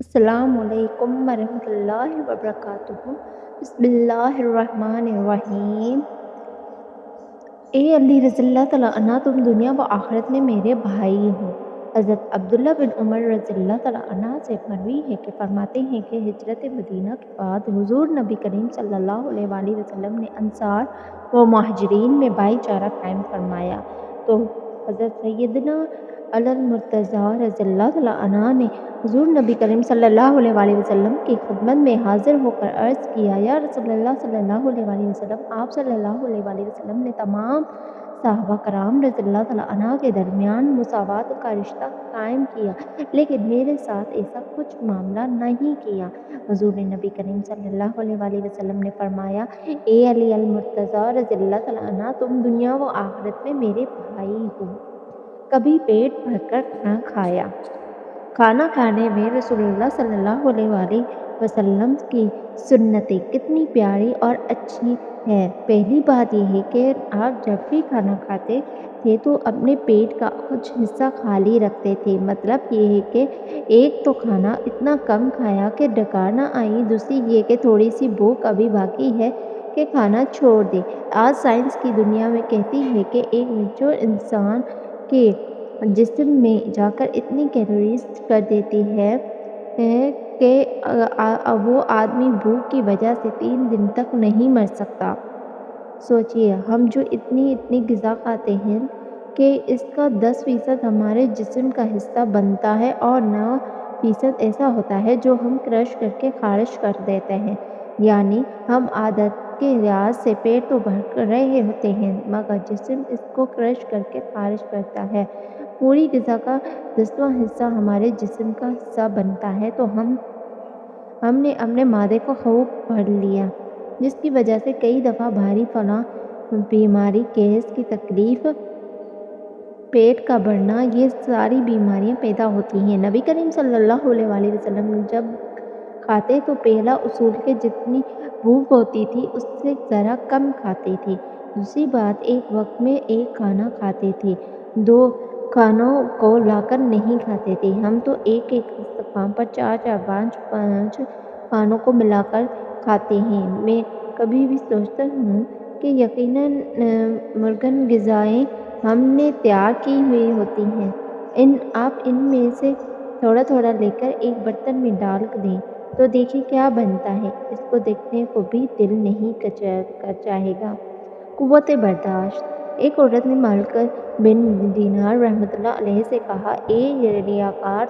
السلام علیکم ورحمۃ اللہ وبرکاتہ۔ بسم اللہ الرحمن الرحیم۔ اے علی رضی اللہ تعالیٰ عنہ، تم دنیا و آخرت میں میرے بھائی ہو۔ حضرت عبداللہ بن عمر رضی اللہ تعالیٰ عنہ سے مروی ہے کہ فرماتے ہیں کہ ہجرت مدینہ کے بعد حضور نبی کریم صلی اللہ علیہ وآلہ وسلم نے انصار و مہاجرین میں بھائی چارہ قائم فرمایا، تو حضرت سیدنا علی المرتضیٰ رضی اللہ تعالیٰ عنہ نے حضور نبی کریم صلی اللہ علیہ وآلہ وسلم کی خدمت میں حاضر ہو کر عرض کیا، یا رسول اللہ صلی اللہ علیہ وآلہ وسلم، آپ صلی اللہ علیہ وآلہ وسلم نے تمام صحابہ کرام رضی اللہ تعالیٰ عنہ کے درمیان مساوات کا رشتہ قائم کیا، لیکن میرے ساتھ ایسا کچھ معاملہ نہیں کیا۔ حضور نبی کریم صلی اللہ علیہ وآلہ وسلم نے فرمایا، اے علی المرتضیٰ رضی اللہ تعالیٰ عنہ، تم دنیا و آخرت میں میرے بھائی ہو۔ کبھی پیٹ بھر کر نہ کھایا۔ کھانا کھانے میں رسول اللہ صلی اللہ علیہ وآلہ وسلم کی سنتیں کتنی پیاری اور اچھی ہیں۔ پہلی بات یہ ہے کہ آپ جب بھی کھانا کھاتے تھے تو اپنے پیٹ کا کچھ حصہ خالی رکھتے تھے۔ مطلب یہ ہے کہ ایک تو کھانا اتنا کم کھایا کہ ڈکار نہ آئی، دوسری یہ کہ تھوڑی سی بھوک ابھی باقی ہے کہ کھانا چھوڑ دے۔ آج سائنس کی دنیا میں کہتی ہے کہ ایک میچور انسان کے جسم میں جا کر اتنی کیلوریز کر دیتی ہے کہ وہ آدمی بھوک کی وجہ سے 3 دن تک نہیں مر سکتا۔ سوچئے، ہم جو اتنی غذا کھاتے ہیں کہ اس کا 10% ہمارے جسم کا حصہ بنتا ہے اور 9% ایسا ہوتا ہے جو ہم کرش کر کے خارج کر دیتے ہیں۔ یعنی ہم عادت کے لحاظ سے پیٹ تو بھر رہے ہوتے ہیں مگر جسم اس کو کرش کر کے خارج کرتا ہے۔ پوری غذا کا 10واں حصہ ہمارے جسم کا حصہ بنتا ہے، تو ہم نے اپنے معدے کو خوب بھر لیا، جس کی وجہ سے کئی دفعہ بھاری فلاں بیماری، گیس کی تکلیف، پیٹ کا بڑھنا، یہ ساری بیماریاں پیدا ہوتی ہیں۔ نبی کریم صلی اللہ علیہ وآلہ وسلم جب کھاتے تو پہلا اصول کہ جتنی بھوک ہوتی تھی اس سے ذرا کم کھاتے تھے۔ دوسری بات، ایک وقت میں ایک کھانا کھاتے تھے، 2 کھانوں کو لا کر نہیں کھاتے تھے۔ ہم تو ایک استقام پر 4 5 کھانوں کو ملا کر کھاتے ہیں۔ میں کبھی بھی سوچتا ہوں کہ یقیناً مگن غذائیں ہم نے تیار کی ہوئی ہوتی ہیں، آپ ان میں سے تھوڑا تھوڑا لے کر ایک برتن میں ڈال دیں تو دیکھیں کیا بنتا ہے، اس کو دیکھنے کو بھی دل نہیں چاہے گا۔ قوت برداشت۔ ایک عورت نے مالک بن دینار رحمۃ اللہ علیہ سے کہا، اے ریاکار،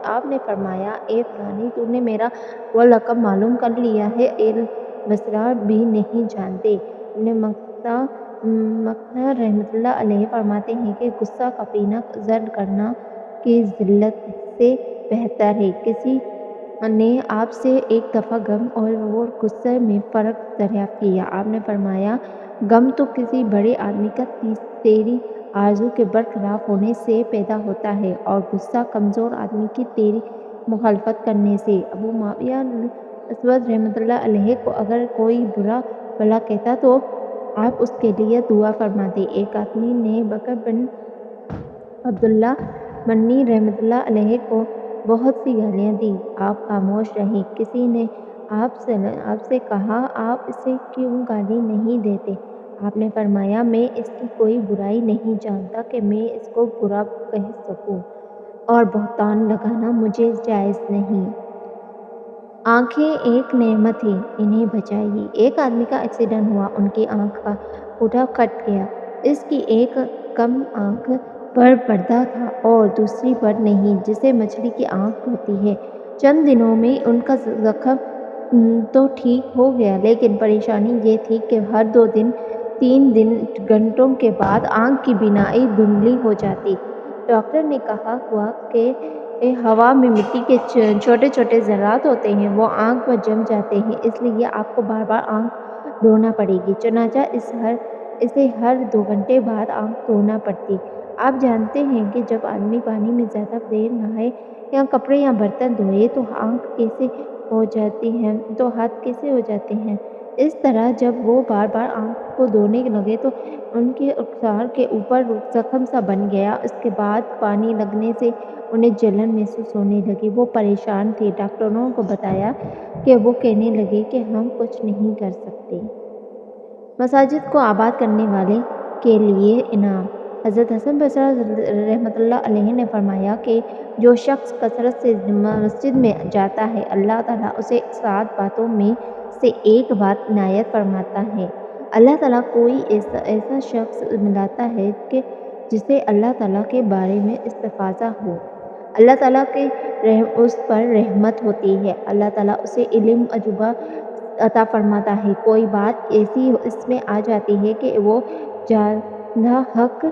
آپ نے فرمایا، اے فلانی، تو نے میرا وہ لقب معلوم کر لیا ہے، اہل بصرہ بھی نہیں جانتے۔ ابن مکہ رحمۃ اللہ علیہ فرماتے ہیں کہ غصہ کا پینا زر کرنا کی ذلت سے بہتر ہے۔ کسی نے آپ سے ایک دفعہ غم اور غصے میں فرق دریافت کیا۔ آپ نے فرمایا، غم تو کسی بڑے آدمی کا تیری آرزو کے برخلاف ہونے سے پیدا ہوتا ہے اور غصہ کمزور آدمی کی تیری مخالفت کرنے سے۔ ابو معاویہ اسود رحمۃ اللہ علیہ کو اگر کوئی برا بھلا کہتا تو آپ اس کے لیے دعا فرماتے۔ ایک آدمی نے بکر بن عبداللہ منی رحمۃ اللہ علیہ کو بہت سی گالیاں دیں، آپ خاموش رہے۔ کسی نے آپ سے کہا، آپ اسے کیوں گالی نہیں دیتے؟ آپ نے فرمایا، میں اس کی کوئی برائی نہیں جانتا کہ میں اس کو برا کہہ سکوں، اور بہتان لگانا مجھے جائز نہیں۔ آنکھیں ایک نعمت ہے، انہیں بچائیے۔ ایک آدمی کا ایکسیڈنٹ ہوا، ان کی آنکھ کا پھوٹا کٹ گیا۔ اس کی ایک کم آنکھ پر پردہ تھا اور دوسری پر نہیں، جسے مچھلی کی آنکھ ہوتی ہے۔ چند دنوں میں ان کا زخم تو ٹھیک ہو گیا، لیکن پریشانی یہ تھی کہ ہر 2 3 گھنٹوں کے بعد آنکھ کی بینائی دھندلی ہو جاتی۔ ڈاکٹر نے کہا ہوا کہ ہوا میں مٹی کے چھوٹے چھوٹے ذرات ہوتے ہیں، وہ آنکھ پر جم جاتے ہیں، اس لیے آپ کو بار بار آنکھ دھونا پڑے گی، چنانچہ اسے ہر 2 گھنٹے بعد آنکھ دھونا پڑتی۔ آپ جانتے ہیں کہ جب آدمی پانی میں زیادہ دیر نہائے یا کپڑے یا برتن دھوئے تو ہاتھ کیسے ہو جاتے ہیں۔ اس طرح جب وہ بار بار آنکھ کو دھونے لگے تو ان کے رخسار کے اوپر زخم سا بن گیا۔ اس کے بعد پانی لگنے سے انہیں جلن محسوس ہونے لگی۔ وہ پریشان تھے۔ ڈاکٹروں کو بتایا کہ وہ کہنے لگے کہ ہم کچھ نہیں کر سکتے۔ مساجد کو آباد کرنے والے کے لیے انعام۔ حضرت حسن بصری رحمۃ اللہ علیہ نے فرمایا کہ جو شخص کثرت سے مسجد میں جاتا ہے اللہ تعالیٰ اسے 7 باتوں میں سے ایک بات عنایت فرماتا ہے۔ اللہ تعالیٰ کوئی ایسا شخص ملاتا ہے کہ جسے اللہ تعالیٰ کے بارے میں استفاضہ ہو، اللہ تعالیٰ کے اس پر رحمت ہوتی ہے، اللہ تعالیٰ اسے علم عجوبہ عطا فرماتا ہے، کوئی بات ایسی اس میں آ جاتی ہے کہ وہ جانبہ حق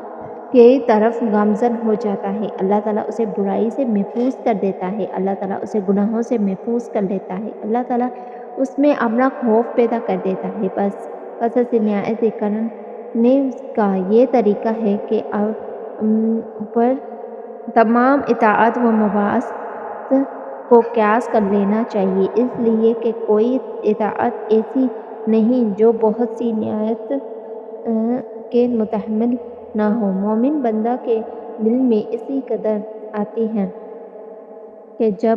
کی طرف گامزن ہو جاتا ہے، اللہ تعالیٰ اسے برائی سے محفوظ کر دیتا ہے، اللہ تعالیٰ اسے گناہوں سے محفوظ کر لیتا ہے، اللہ تعالیٰ اس میں اپنا خوف پیدا کر دیتا ہے۔ بس کثرت سے عنایت کرنے کا یہ طریقہ ہے کہ پر تمام اطاعت و مباحث کو قیاس کر لینا چاہیے، اس لیے کہ کوئی اطاعت ایسی نہیں جو بہت سی عنایت کے متحمل نہ ہو۔ مومن بندہ کے دل میں اسی قدر آتی ہے کہ جب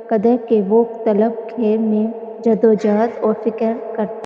قدر کہ وہ طلب خیر میں جدوجہد اور فکر کرتا